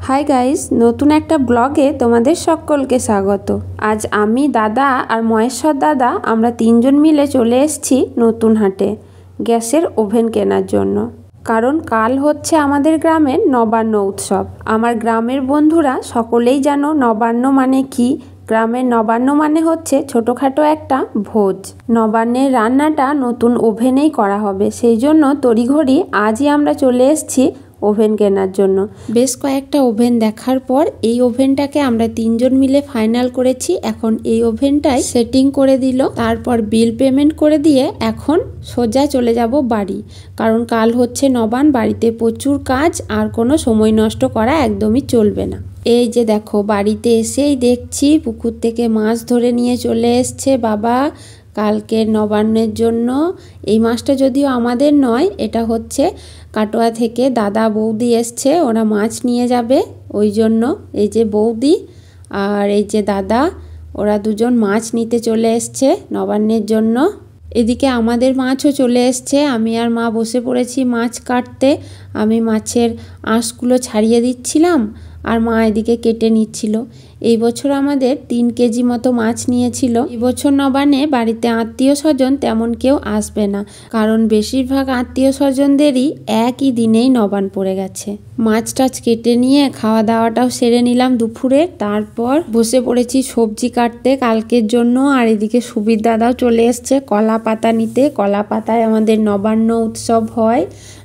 Hi guys, নতুন একটা ব্লগে তোমাদের সকলকে স্বাগত। আজ আমি, দাদা আর মহেশ্বর দাদা আমরা তিনজন মিলে চলে এসেছি নতুন হাটে গ্যাসের ওভেন কেনার জন্য। কারণ কাল হচ্ছে আমাদের গ্রামের নবান্ন উৎসব। আমার গ্রামের বন্ধুরা সকলেই জানো নবান্ন মানে কি। গ্রামের নবান্ন মানে হচ্ছে ছোটোখাটো একটা ভোজ। নবান্নের রান্নাটা নতুন ওভেনেই করা হবে, সেই জন্য তড়িঘড়ি আজই আমরা চলে এসেছি ওভেন কেনার জন্য। বেশ কয়েকটা ওভেন দেখার পর এই ওভেনটাকে আমরা তিনজন মিলে ফাইনাল করেছি। এখন এই ওভেনটাই সেটিং করে দিল, তারপর বিল পেমেন্ট করে দিয়ে এখন সোজা চলে যাব বাড়ি। কারণ কাল হচ্ছে নবান্ন, বাড়িতে প্রচুর কাজ, আর কোনো সময় নষ্ট করা একদমই চলবে না। এই যে দেখো, বাড়িতে এসেই দেখছি পুকুর থেকে মাছ ধরে নিয়ে চলে এসছে বাবা কালকের নবান্নের জন্য। এই মাছটা যদিও আমাদের নয়, এটা হচ্ছে কাটোয়া থেকে দাদা বৌদি এসছে, ওরা মাছ নিয়ে যাবে। ওই জন্য এই যে বৌদি আর এই যে দাদা, ওরা দুজন মাছ নিতে চলে এসছে নবান্নের জন্য। এদিকে আমাদের মাছও চলে এসছে। আমি আর মা বসে পড়েছি মাছ কাটতে। আমি মাছের আঁশগুলো ছাড়িয়ে দিচ্ছিলাম আর মা এদিকে কেটে নিচ্ছিল। এই বছর আমাদের 3 কেজি মতো মাছ নিয়েছিল। এই বছর নবান্নে বাড়িতে আত্মীয় স্বজন তেমন কেউ আসবে না, কারণ বেশিরভাগ আত্মীয় স্বজনদেরই একই দিনেই নবান্ন পড়ে গেছে। মাছ টাছ কেটে নিয়ে খাওয়া দাওয়াটাও সেরে নিলাম দুপুরে। তারপর বসে পড়েছি সবজি কাটতে কালকের জন্য। আর এদিকে সুবীর দাদাও চলে এসছে কলা পাতা নিতে। কলা পাতায় আমাদের নবান্ন উৎসব হয়।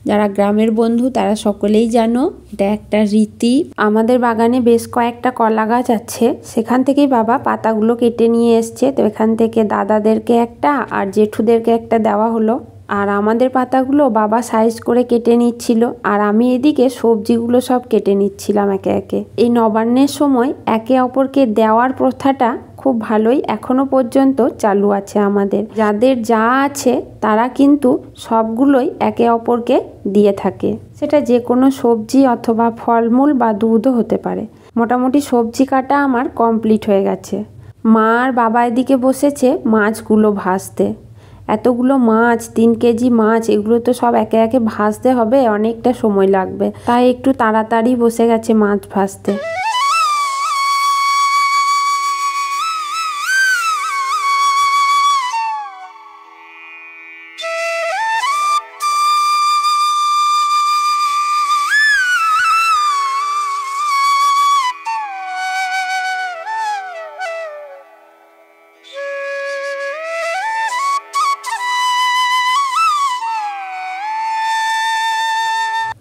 যারা গ্রামের বন্ধু তারা সকলেই জানো, এটা একটা রীতি। আমাদের বাগানে বেশ কয়েকটা কলা গাছ আছে, সেখান থেকেই বাবা পাতাগুলো কেটে নিয়ে এসছে। তো এখান থেকে দাদাদেরকে একটা আর জেঠুদেরকে একটা দেওয়া হলো। আর আমাদের পাতাগুলো বাবা সাইজ করে কেটে নিচ্ছিল, আর আমি এদিকে সবজিগুলো সব কেটে নিচ্ছিলাম একে একে। এই নবান্নের সময় একে অপরকে দেওয়ার প্রথাটা খুব ভালোই এখনো পর্যন্ত চালু আছে আমাদের। যাদের যা আছে তারা কিন্তু সবগুলোই একে অপরকে দিয়ে থাকে, সেটা যে কোনো সবজি অথবা ফলমূল বা দুধও হতে পারে। মোটামুটি সবজি কাটা আমার কমপ্লিট হয়ে গেছে। মা আর বাবা এদিকে বসেছে মাছগুলো ভাজতে। এতগুলো মাছ, 3 কেজি মাছ, এগুলো তো সব একে একে ভাজতে হবে, অনেকটা সময় লাগবে, তাই একটু তাড়াতাড়ি বসে গেছে মাছ ভাজতে।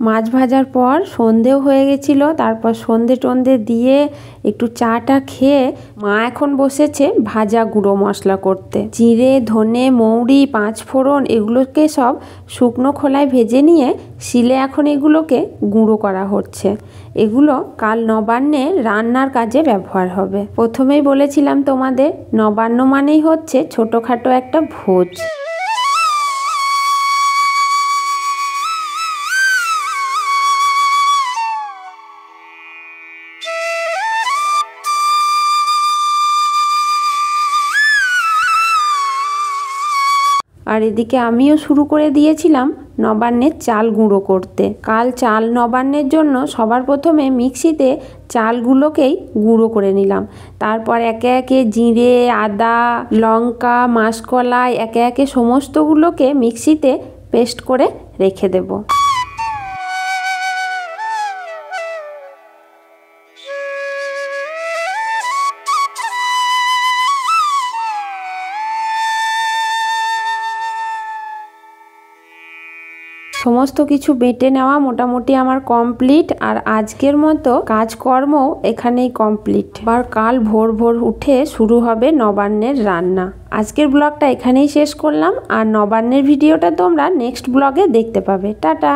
মাছ ভাজার পর সন্ধেও হয়ে গেছিলো। তারপর সন্ধে টন্ধে দিয়ে একটু চাটা খেয়ে মা এখন বসেছে ভাজা গুঁড়ো মশলা করতে। জিরে, ধনে, মৌরি, 5 ফোড়ন এগুলোকে সব শুকনো খোলায় ভেজে নিয়ে শিলে এখন এগুলোকে গুঁড়ো করা হচ্ছে। এগুলো কাল নবান্নে রান্নার কাজে ব্যবহার হবে। প্রথমেই বলেছিলাম তোমাদের, নবান্ন মানেই হচ্ছে ছোটোখাটো একটা ভোজ। আর এদিকে আমিও শুরু করে দিয়েছিলাম নবান্নের চাল গুঁড়ো করতে। কাল চাল নবান্নের জন্য সবার প্রথমে মিক্সিতে চালগুলোকেই গুঁড়ো করে নিলাম। তারপর একে একে জিরে, আদা, লঙ্কা, মাসকলাই একে একে সমস্তগুলোকে মিক্সিতে পেস্ট করে রেখে দেব। সমস্ত কিছু বেটে নেওয়া মোটামুটি আমার কমপ্লিট। আর আজকের মতো কাজকর্ম এখানেই কমপ্লিট। আবার কাল ভোর ভোর উঠে শুরু হবে নবান্নের রান্না। আজকের ব্লগটা এখানেই শেষ করলাম, আর নবান্নের ভিডিওটা তোমরা নেক্সট ব্লগে দেখতে পাবে। টাটা।